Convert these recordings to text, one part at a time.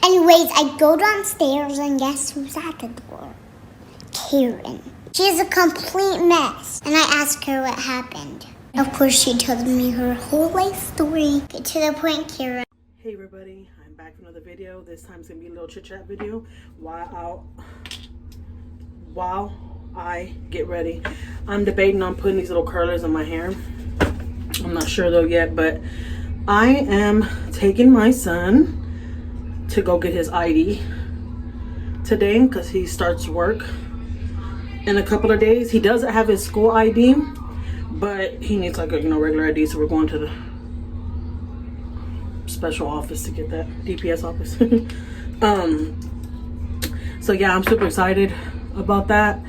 Anyways, I go downstairs and guess who's at the door? Karen. She's a complete mess. And I ask her what happened. Of course, she tells me her whole life story. Get to the point, Karen. Hey everybody, I'm back for another video. This time's gonna be a little chit chat video while I get ready. I'm debating on putting these little curlers in my hair. I'm not sure though yet, but I am taking my son to go get his ID today because he starts work in a couple of days. He doesn't have his school ID, but he needs like a regular ID, so we're going to the special office to get that DPS office. So yeah, I'm super excited about that.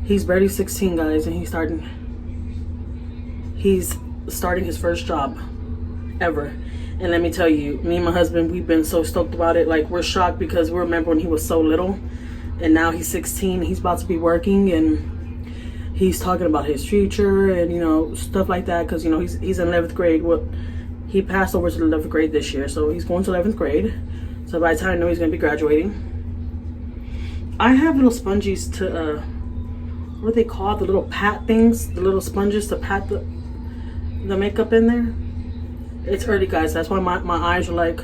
He's barely 16, guys, and he's starting his first job ever. And let me tell you, me and my husband, we've been so stoked about it. Like, we're shocked because we remember when he was so little, and now he's 16. He's about to be working, and he's talking about his future and stuff like that, because he's in 11th grade. Well, he passed over to the 11th grade this year, so he's going to 11th grade. So by the time I know he's going to be graduating, I have little sponges to what are they called, the little pat things, the little sponges to pat the makeup in there. It's early, guys, that's why my eyes are like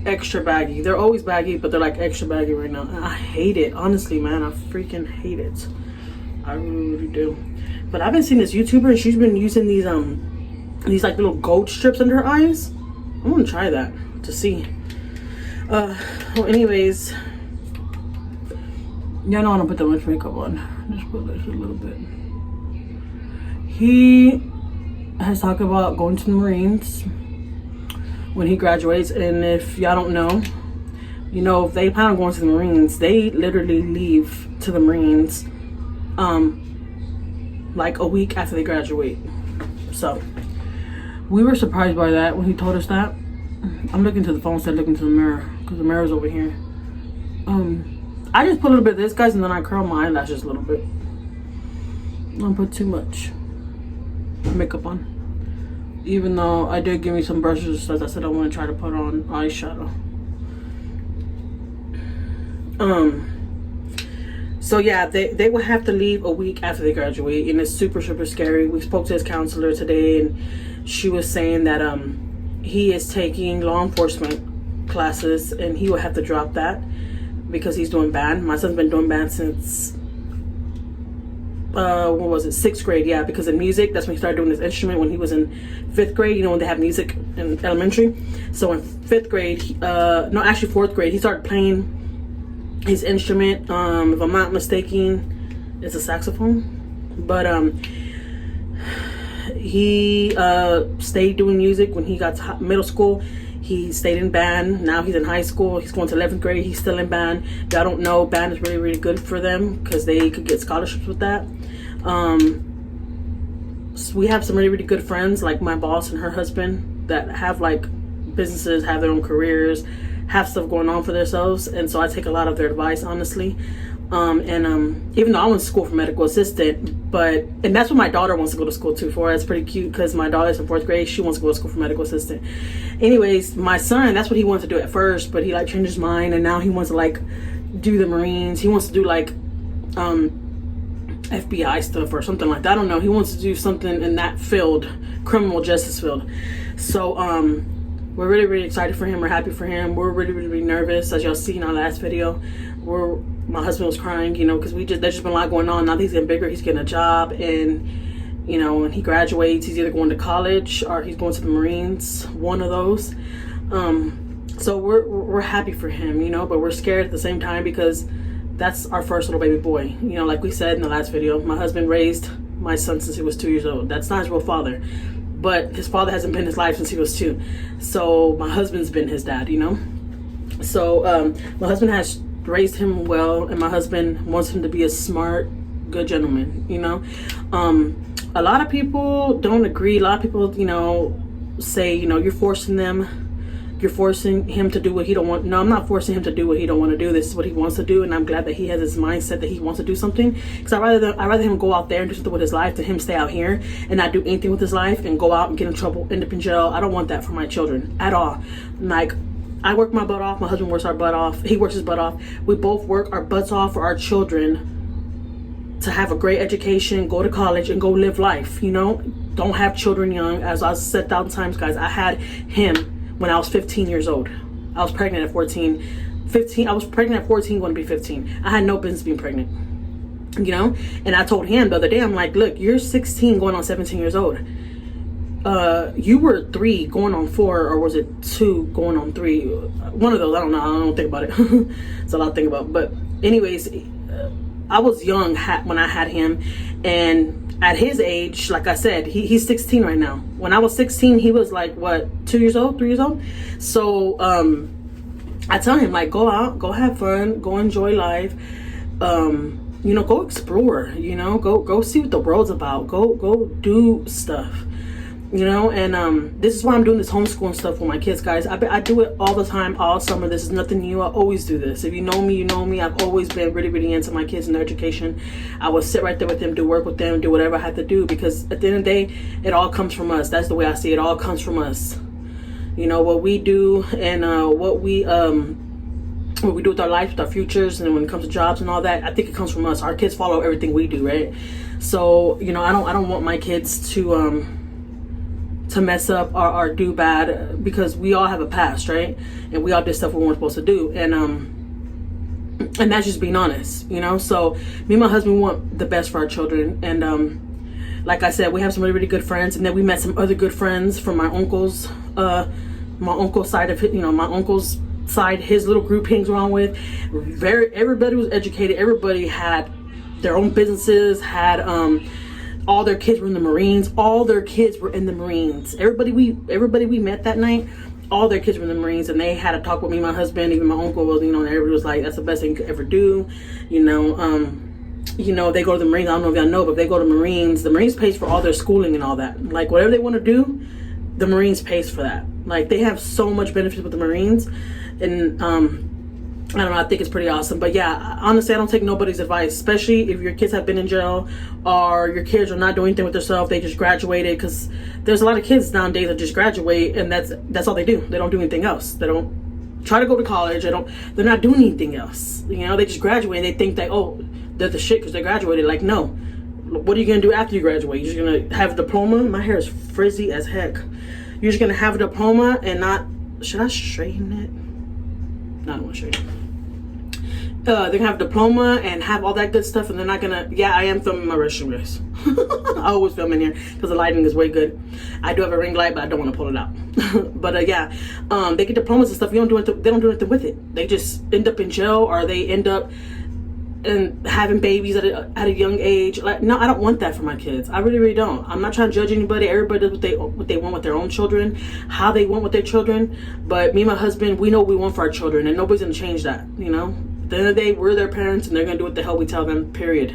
extra baggy. They're always baggy, but they're like extra baggy right now, and I hate it. Honestly, man, I freaking hate it. I really do. But I've been seeing this YouTuber, and she's been using these like little gold strips under her eyes. I'm gonna try that to see. Well, anyways, y'all know I don't put that much makeup on. Just put this a little bit. He has talked about going to the Marines when he graduates, and if y'all don't know, if they plan on going to the Marines, they literally leave to the Marines like a week after they graduate. So we were surprised by that when he told us that. I'm looking to the phone instead of looking to the mirror because the mirror's over here. I just put a little bit of this, guys, and then I curl my eyelashes a little bit. I don't put too much makeup on, even though I did give me some brushes. As I said, I want to try to put on eyeshadow. So yeah, they will have to leave a week after they graduate, and it's super scary. We spoke to his counselor today, and she was saying that he is taking law enforcement classes, and he will have to drop that because he's doing band. My son's been doing band since what was it, 6th grade? Yeah, because in music, that's when he started doing his instrument when he was in 5th grade. When they have music in elementary. So in 5th grade, no, actually 4th grade, he started playing his instrument. If I'm not mistaken, it's a saxophone. But he stayed doing music when he got to middle school. He stayed in band. Now he's in high school. He's going to 11th grade. He's still in band. If y'all don't know, band is really good for them because they could get scholarships with that. So we have some really good friends, like my boss and her husband, that have like businesses, have their own careers, have stuff going on for themselves, and so I take a lot of their advice, honestly. Even though I went to school for medical assistant, and that's what my daughter wants to go to school too for. It's pretty cute because my daughter's in 4th grade. She wants to go to school for medical assistant. Anyways, my son, that's what he wanted to do at first, but he like changed his mind, and now he wants to like do the Marines. He wants to do like FBI stuff or something like that. I don't know. He wants to do something in that field, criminal justice field. So we're really excited for him. We're happy for him. We're really nervous, as y'all see in our last video. My husband was crying, because there's just been a lot going on. Now that he's getting bigger, he's getting a job, and when he graduates, he's either going to college or he's going to the Marines, one of those. So we're happy for him, but we're scared at the same time because that's our first little baby boy. Like we said in the last video, my husband raised my son since he was 2 years old. That's not his real father, but his father hasn't been in his life since he was 2. So my husband's been his dad, So my husband has raised him well, and my husband wants him to be a smart, good gentleman. A lot of people don't agree. A lot of people say you're forcing him to do what he don't want. No, I'm not forcing him to do what he don't want to do. This is what he wants to do, and I'm glad that he has his mindset that he wants to do something, because I'd rather him go out there and do something with his life than him stay out here and not do anything with his life and go out and get in trouble, end up in jail. I don't want that for my children at all. Like, I work my butt off. My husband works our butt off. He works his butt off. We both work our butts off for our children to have a great education, go to college, and go live life. You know, don't have children young. As I said 1,000 times, guys, I had him when I was 15 years old. I was pregnant at 14. 15. I was pregnant at 14, going to be 15. I had no business being pregnant. You know, and I told him the other day, I'm like, look, you're 16 going on 17 years old. You were 3 going on 4, or was it 2 going on 3? One of those. I don't know. I don't think about it. It's a lot to think about. But anyways, I was young when I had him, and at his age, like I said, he's 16 right now. When I was 16, he was like, what, 2 years old, 3 years old? So I tell him, like, go out, go have fun, go enjoy life. You know, go explore, you know, go see what the world's about. Go do stuff, you know. And this is why I'm doing this homeschooling stuff with my kids, guys. I do it all the time, all summer. This is nothing new. I always do this. If you know me, you know me. I've always been really into my kids and their education. I will sit right there with them, do work with them, do whatever I have to do, because at the end of the day, it all comes from us. That's the way I see it. It all comes from us. You know, what we do and what we do with our life, with our futures, and when it comes to jobs and all that, I think it comes from us. Our kids follow everything we do, right? So, you know, I don't want my kids to mess up or do bad, because we all have a past, right? And we all did stuff we weren't supposed to do, and that's just being honest, you know. So me and my husband want the best for our children, and like I said, we have some really good friends, and then we met some other good friends from my uncle's side of it, you know, my uncle's side, his little group hangs around with. Everybody was educated. Everybody had their own businesses, had all their kids were in the Marines. All their kids were in the Marines. Everybody we met that night, all their kids were in the Marines, and they had a talk with me, my husband, even my uncle was, you know, and everybody was like, that's the best thing you could ever do, you know. You know, they go to the Marines. I don't know if y'all know, but if they go to Marines, the Marines pays for all their schooling and all that. Like, whatever they want to do, the Marines pays for that. Like, they have so much benefits with the Marines. And I don't know, I think it's pretty awesome. But yeah, honestly, I don't take nobody's advice, especially if your kids have been in jail or your kids are not doing anything with themselves. They just graduated, because there's a lot of kids nowadays that just graduate and that's all they do. They don't do anything else. They don't try to go to college. They're not doing anything else. You know, they just graduate and they think that, oh, they're the shit because they graduated. Like, no. What are you going to do after you graduate? You're just going to have a diploma? My hair is frizzy as heck. You're just going to have a diploma and not... Should I straighten it? No, I don't want to straighten it. They're gonna have a diploma and have all that good stuff, and they're not gonna... Yeah, I am filming my restroom, guys. I always film in here because the lighting is way good. I do have a ring light, but I don't want to pull it out. But yeah, they get diplomas and stuff. They don't do anything with it. They just end up in jail, or they end up and having babies at a young age. Like, no, I don't want that for my kids. I really don't. I'm not trying to judge anybody. Everybody does what they want with their own children, how they want with their children. But me and my husband, we know what we want for our children, and nobody's gonna change that, you know. At the end of the day, we're their parents, and they're gonna do what the hell we tell them, period.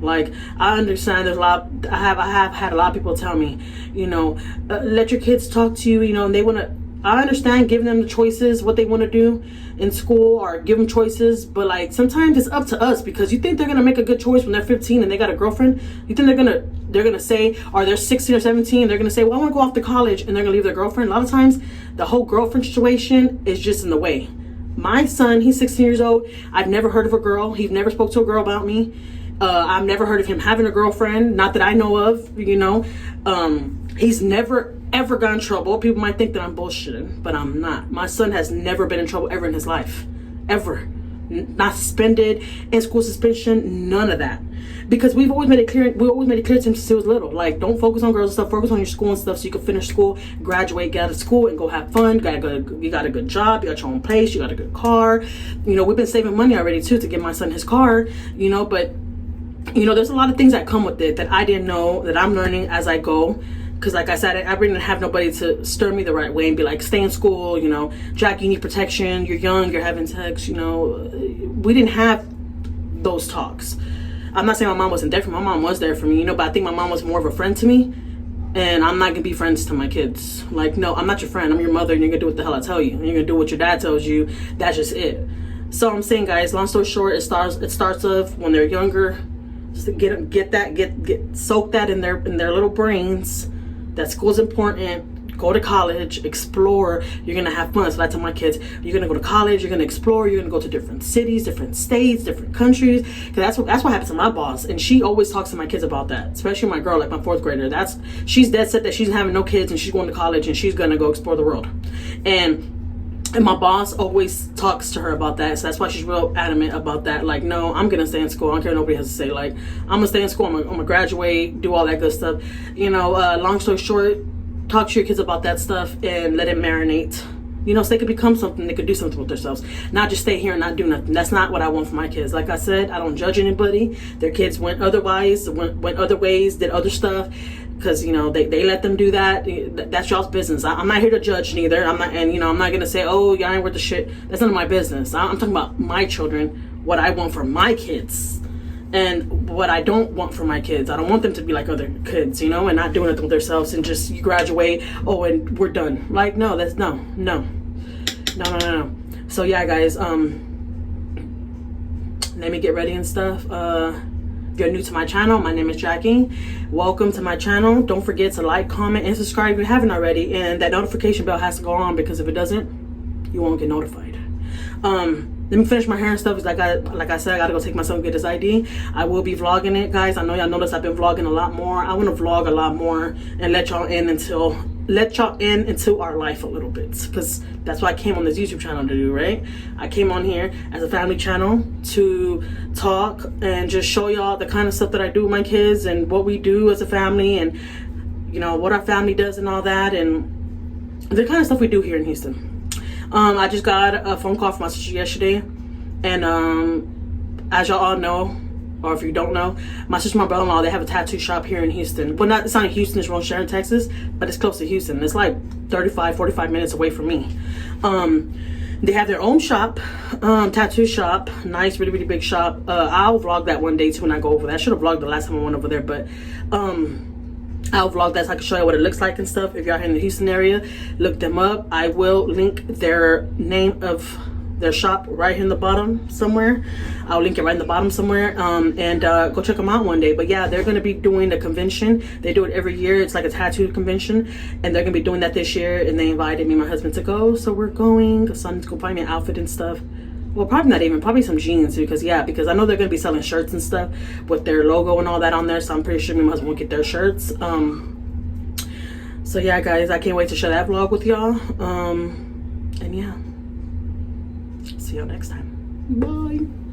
Like, I understand there's a lot, I have had a lot of people tell me, you know, let your kids talk to you, you know, and they want to... I understand giving them the choices, what they want to do in school, or give them choices, but like, sometimes it's up to us, because you think they're gonna make a good choice when they're 15 and they got a girlfriend. You think they're gonna say, or they're 16 or 17, they're gonna say, well, I want to go off to college, and they're gonna leave their girlfriend. A lot of times the whole girlfriend situation is just in the way. My son, he's 16 years old. I've never heard of a girl. He's never spoke to a girl about me. I've never heard of him having a girlfriend, not that I know of, you know. He's never ever got in trouble. People might think that I'm bullshitting, but I'm not. My son has never been in trouble ever in his life. Ever. Not suspended, in school suspension, none of that. Because we've always made it clear, to him since he was little. Like, don't focus on girls and stuff, focus on your school and stuff, so you can finish school, graduate, get out of school, and go have fun. You got a good job, you got your own place, you got a good car. You know, we've been saving money already too to get my son his car, you know, but you know, there's a lot of things that come with it that I didn't know, that I'm learning as I go. Because like I said, I didn't have nobody to stir me the right way and be like, stay in school, you know, Jack, you need protection, you're young, you're having sex, you know. We didn't have those talks. I'm not saying my mom wasn't there for me. My mom was there for me, you know, but I think my mom was more of a friend to me. And I'm not going to be friends to my kids. Like, no, I'm not your friend. I'm your mother, and you're going to do what the hell I tell you. And you're going to do what your dad tells you. That's just it. So I'm saying, guys, long story short, it starts off when they're younger. Just to get soak that in their little brains. That school's important. go to college, explore, you're gonna have fun. So I tell my kids, you're gonna go to college, you're gonna explore, you're gonna go to different cities, different states, different countries, because that's what happens to my boss. And she always talks to my kids about that, especially my girl, like my 4th grader. She's dead set that she's having no kids and she's going to college and she's gonna go explore the world. And my boss always talks to her about that, so that's why she's real adamant about that. Like, no, I'm gonna stay in school. I don't care what nobody has to say. Like, I'm gonna stay in school. I'm gonna graduate, do all that good stuff. You know, long story short, talk to your kids about that stuff and let it marinate. You know, so they could become something. They could do something with themselves, not just stay here and not do nothing. That's not what I want for my kids. Like I said, I don't judge anybody. Their kids went otherwise, went other ways, did other stuff. Because, you know, they let them do that. That's y'all's business. I'm not here to judge neither. I'm not gonna say, oh, y'all ain't worth the shit. That's none of my business. I'm talking about my children, what I want for my kids, and what I don't want for my kids. I don't want them to be like other kids, you know, and not doing it with themselves and just you graduate, oh, and we're done. Like, no, that's no. So yeah, guys, let me get ready and stuff. If you're new to my channel, my name is Jackie. Welcome to my channel. Don't forget to like, comment, and subscribe if you haven't already. And that notification bell has to go on, because if it doesn't, you won't get notified. Let me finish my hair and stuff. Like I said, I gotta go take my son get his ID. I will be vlogging it, guys. I know y'all noticed I've been vlogging a lot more. I want to vlog a lot more and let y'all in into our life a little bit, because that's what I came on this YouTube channel to do, right? I came on here as a family channel to talk and just show y'all the kind of stuff that I do with my kids and what we do as a family, and you know what our family does and all that, and the kind of stuff we do here in Houston. I just got a phone call from my sister yesterday, and as y'all all know, or if you don't know, my sister and my brother-in-law, they have a tattoo shop here in Houston. Well, it's not in Houston, it's around Sharon, Texas, but it's close to Houston. It's like 45 minutes away from me. They have their own shop, tattoo shop, nice, really, really big shop. I'll vlog that one day too when I go over there. I should have vlogged the last time I went over there, but I'll vlog that so I can show you what it looks like and stuff. If y'all in the Houston area, look them up. I will link their name of their shop right here in the bottom somewhere. I'll link it right in the bottom somewhere, and go check them out one day. But yeah, they're going to be doing a convention. They do it every year. It's like a tattoo convention, and they're going to be doing that this year, and they invited me and my husband to go, so we're going. The son's going to find me an outfit and stuff. Well, probably not even, probably some jeans, because I know they're going to be selling shirts and stuff with their logo and all that on there, so I'm pretty sure me and my husband will get their shirts. So yeah, guys, I can't wait to share that vlog with y'all. And yeah, see y'all next time. Bye.